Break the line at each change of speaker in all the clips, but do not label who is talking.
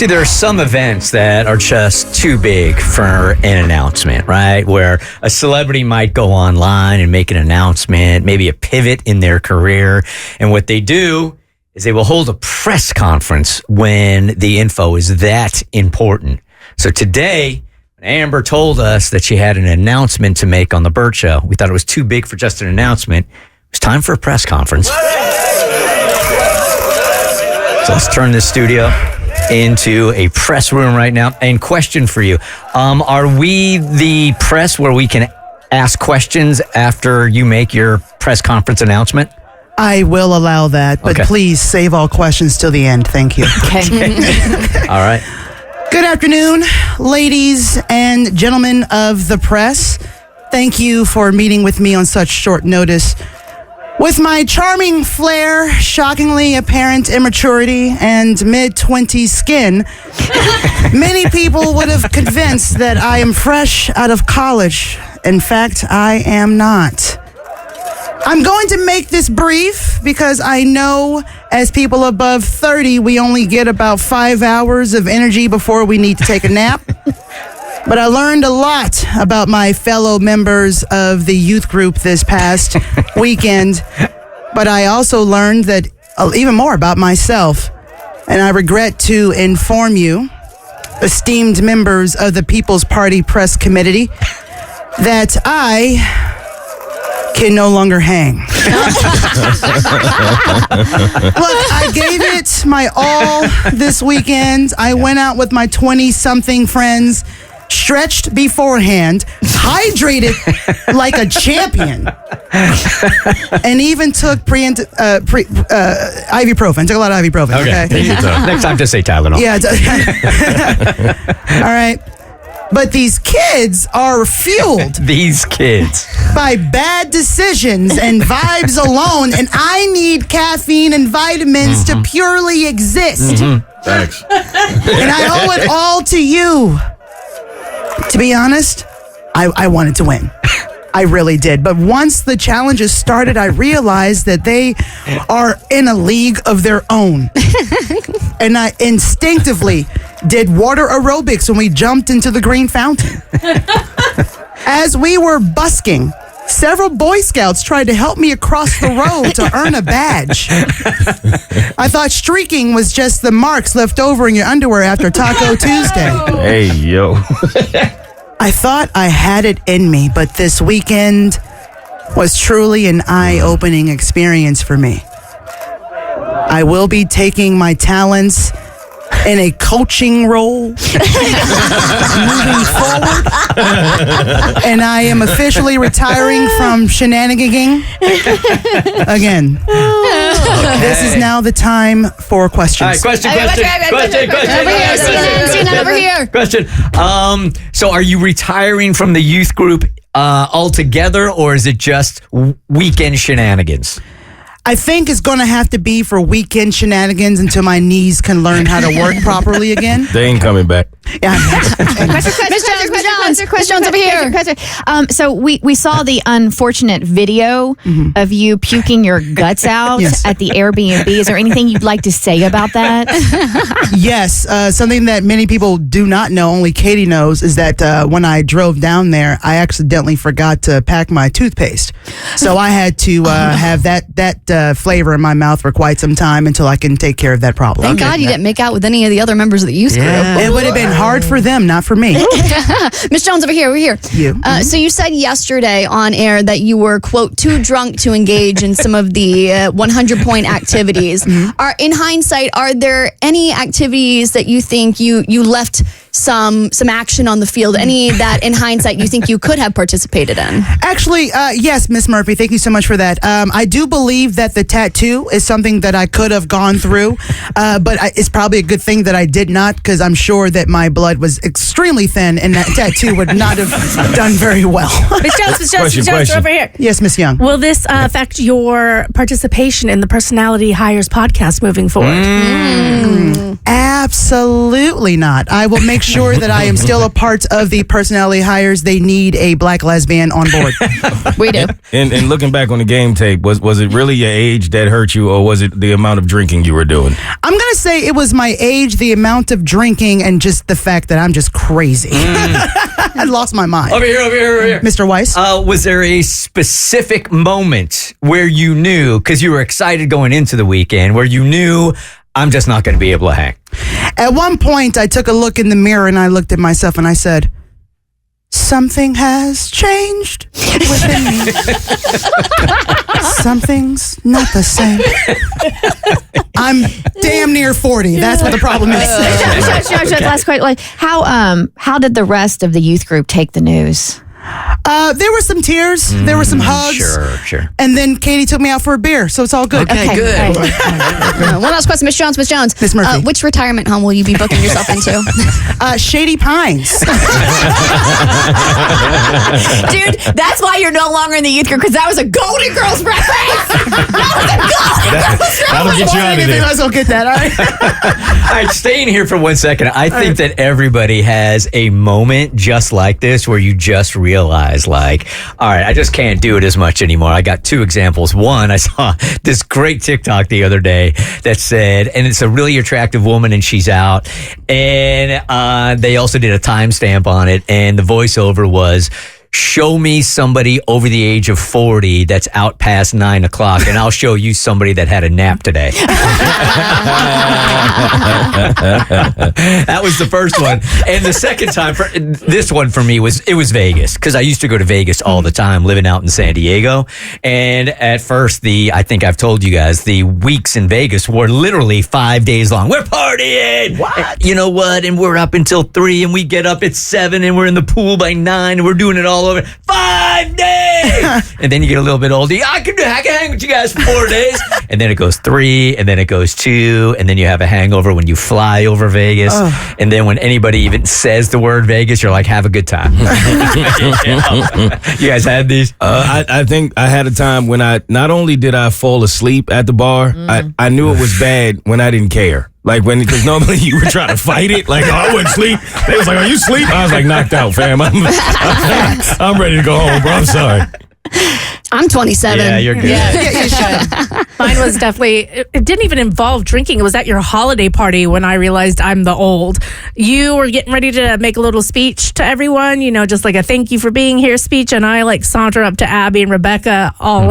See, there are some events that are just too big for an announcement, right? Where a celebrity might go online and make an announcement, maybe a pivot in their career. And what they do is they will hold a press conference when the info is that important. So today, Amber told us that she had an announcement to make on the Bert Show. We thought it was too big for just an announcement. It was time for a press conference. So let's turn this studio into a press room right now. And question for you. Are we the press where we can ask questions after you make your press conference announcement?
I will allow that, but please save all questions till the end. Thank you.
Okay. All right.
Good afternoon, ladies and gentlemen of the press. Thank you for meeting with me on such short notice. With my charming flair, shockingly apparent immaturity, and mid-20s skin, many people would have convinced that I am fresh out of college. In fact, I am not. I'm going to make this brief because I know as people above 30, we only get about 5 hours of energy before we need to take a nap. But I learned a lot about my fellow members of the youth group this past weekend. But I also learned that even more about myself. And I regret to inform you, esteemed members of the People's Party Press Committee, that I can no longer hang. Look, I gave it my all this weekend. I went out with my 20-something friends, stretched beforehand, hydrated like a champion, and even took ibuprofen. Took a lot of ibuprofen. Okay.
Next time, just say Tylenol.
Yeah. All right. But these kids are fueled.
These kids.
By bad decisions and vibes alone. And I need caffeine and vitamins to purely exist.
Thanks.
And I owe it all to you. To be honest, I wanted to win. I really did. But once the challenges started, I realized that they are in a league of their own. And I instinctively did water aerobics when we jumped into the green fountain. As we were busking, several Boy Scouts tried to help me across the road to earn a badge. I thought streaking was just the marks left over in your underwear after Taco Tuesday.
Hey, yo.
I thought I had it in me, but this weekend was truly an eye-opening experience for me. I will be taking my talents in a coaching role moving forward, and I am officially retiring from shenaniganing again. This is now the time for questions.
All right, question.
Over here.
Question. So are you retiring from the youth group altogether, or is it just weekend shenanigans?
I think it's going to have to be for weekend shenanigans until my knees can learn how to work properly again.
They ain't coming back.
Yeah.
Miss Jones, over here. So we saw the unfortunate video of you puking your guts out at the Airbnb. Is there anything you'd like to say about that?
Yes. Something that many people do not know, only Katie knows, is that when I drove down there, I accidentally forgot to pack my toothpaste. So I had to have that flavor in my mouth for quite some time until I can take care of that problem.
Thank God you didn't make out with any of the other members of the youth group.
It would have been hard for them, not for me.
Miss Jones, over here.
You.
So you said yesterday on air that you were, quote, too drunk to engage in some of the 100-point activities. In hindsight, are there any activities that you think you left some action on the field? Any that in hindsight you think you could have participated in?
Actually, yes, Miss Murphy. Thank you so much for that. I do believe that the tattoo is something that I could have gone through, but it's probably a good thing that I did not, because I'm sure that my blood was extremely thin and that tattoo would not have done very well.
Miss Jones, over here.
Yes, Miss Young.
Will this affect your participation in the Personality Hires podcast moving forward?
Absolutely not. I will make make sure that I am still a part of the personality hires. They need a black lesbian on board.
We do.
And looking back on the game tape, was it really your age that hurt you, or was it the amount of drinking you were doing?
I'm going to say it was my age, the amount of drinking, and just the fact that I'm just crazy. I lost my mind.
Over here.
Mr. Weiss?
Was there a specific moment where you knew, because you were excited going into the weekend, where you knew, I'm just not going to be able to hang?
At one point, I took a look in the mirror and I looked at myself and I said, something has changed within me. Something's not the same. I'm damn near 40. That's what the problem is.
Last question. Like, how did the rest of the youth group take the news?
There were some tears. There were some hugs.
Sure.
And then Katie took me out for a beer, so it's all good.
Okay, good.
All right.
One last question, Miss Jones.
Miss Murphy.
Which retirement home will you be booking yourself into?
Shady Pines.
Dude, that's why you're no longer in the youth group, because that was a Golden Girls reference.
That'll get you out of there.
Let's go get that. All right.
All right, staying here for 1 second. I think that everybody has a moment just like this where you just realize, like, all right, I just can't do it as much anymore. I got two examples. One, I saw this great TikTok the other day that said, and it's a really attractive woman and she's out, and they also did a timestamp on it, and the voiceover was, show me somebody over the age of 40 that's out past 9 o'clock, and I'll show you somebody that had a nap today. That was the first one. And the second time, this one for me was Vegas, because I used to go to Vegas all the time, living out in San Diego. And at first, I think I've told you guys, the weeks in Vegas were literally 5 days long. We're partying! What? You know what? And we're up until 3, and we get up at 7, and we're in the pool by 9, and we're doing it all over 5 days. And then you get a little bit older. I can hang with you guys for 4 days. And then it goes 3, and then it goes 2, and then you have a hangover when you fly over Vegas. And then when anybody even says the word Vegas, you're like, have a good time. You guys had these?
I think I had a time when not only did I fall asleep at the bar, I knew it was bad when I didn't care. Like because normally you were trying to fight it. Like, I wouldn't sleep. They was like, are you asleep? I was like, knocked out, fam. I'm ready to go home, bro. I'm sorry.
I'm 27.
Yeah, you're good.
Yeah, you should. Mine was definitely, it didn't even involve drinking. It was at your holiday party when I realized I'm the old. You were getting ready to make a little speech to everyone, just like a thank you for being here speech. And I saunter up to Abby and Rebecca, all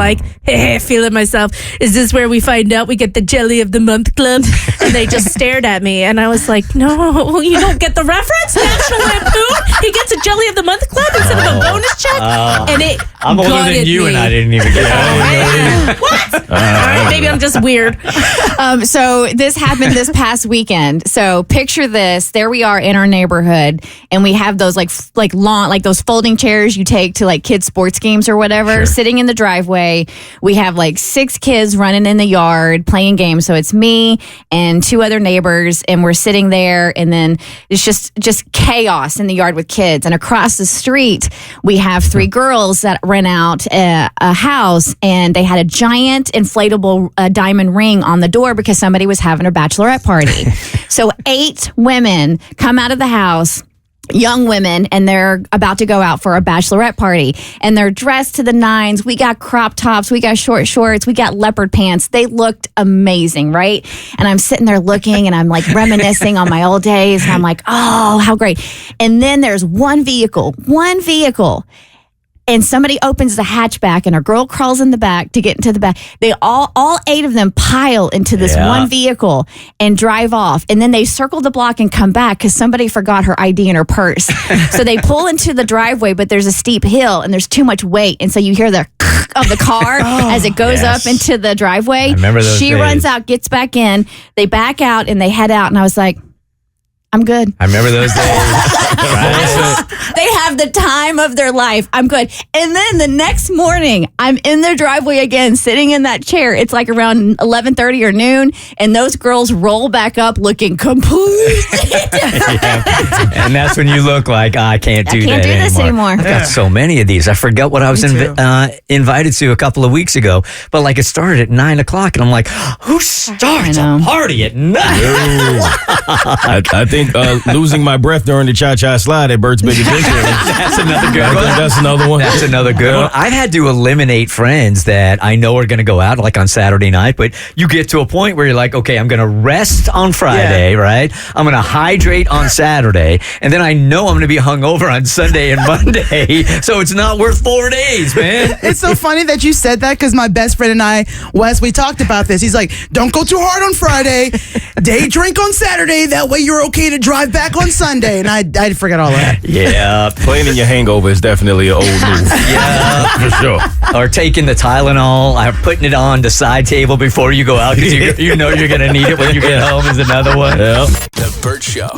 feeling myself. Is this where we find out we get the Jelly of the Month Club? And they just stared at me. And I was like, no, you don't get the reference? National Lampoon? He gets a Jelly of the Month Club instead of a bonus check? And it
I'm older than you, and I didn't even get that.
What? All right, maybe I'm just weird.
So this happened this past weekend. So picture this: there we are in our neighborhood, and we have those lawn, those folding chairs you take to kids' sports games or whatever, sitting in the driveway. We have 6 kids running in the yard playing games. So it's me and 2 other neighbors, and we're sitting there, and then it's just chaos in the yard with kids. And across the street, we have 3 girls that rent out a house, and they had a giant inflatable diamond ring on the door because somebody was having a bachelorette party. So 8 women come out of the house, young women, and they're about to go out for a bachelorette party, and they're dressed to the nines. We got crop tops, we got short shorts, we got leopard pants. They looked amazing, right? And I'm sitting there looking, and I'm reminiscing on my old days, and I'm like, oh, how great. And then there's one vehicle, and somebody opens the hatchback, and a girl crawls in the back to get into the back. They all 8 of them pile into this one vehicle and drive off. And then they circle the block and come back because somebody forgot her ID in her purse. So they pull into the driveway, but there's a steep hill and there's too much weight. And so you hear the of the car as it goes up into the driveway.
I remember those
She
days.
runs out, gets back in. They back out and they head out. And I was like, I'm good.
I remember those days. Right?
They have the time of their life. I'm good. And then the next morning, I'm in their driveway again, sitting in that chair. It's around 11:30 or noon, and those girls roll back up looking completely different.
And that's when you look like, I can't do
can't
that
do this anymore.
I've got so many of these. I forgot what I was invited to a couple of weeks ago. But like it started at 9 o'clock, and I'm like, who starts a party at 9?
I think losing my breath during the cha-cha slide at Bert's Big Adventure.
That's another good one.
That's another one.
That's another good one. I've had to eliminate friends that I know are going to go out like on Saturday night, but you get to a point where you're like, okay, I'm going to rest on Friday, right? I'm going to hydrate on Saturday, and then I know I'm going to be hungover on Sunday and Monday, so it's not worth 4 days, man.
It's so funny that you said that because my best friend and I, Wes, we talked about this. He's like, don't go too hard on Friday, day drink on Saturday, that way you're okay to drive back on Sunday. And I forgot all that.
Yeah.
Planning your hangover is definitely an old move.
Yeah.
For sure.
Or taking the Tylenol, putting it on the side table before you go out because you know you're going to need it when you get home is another one.
Yeah.
The Bert Show.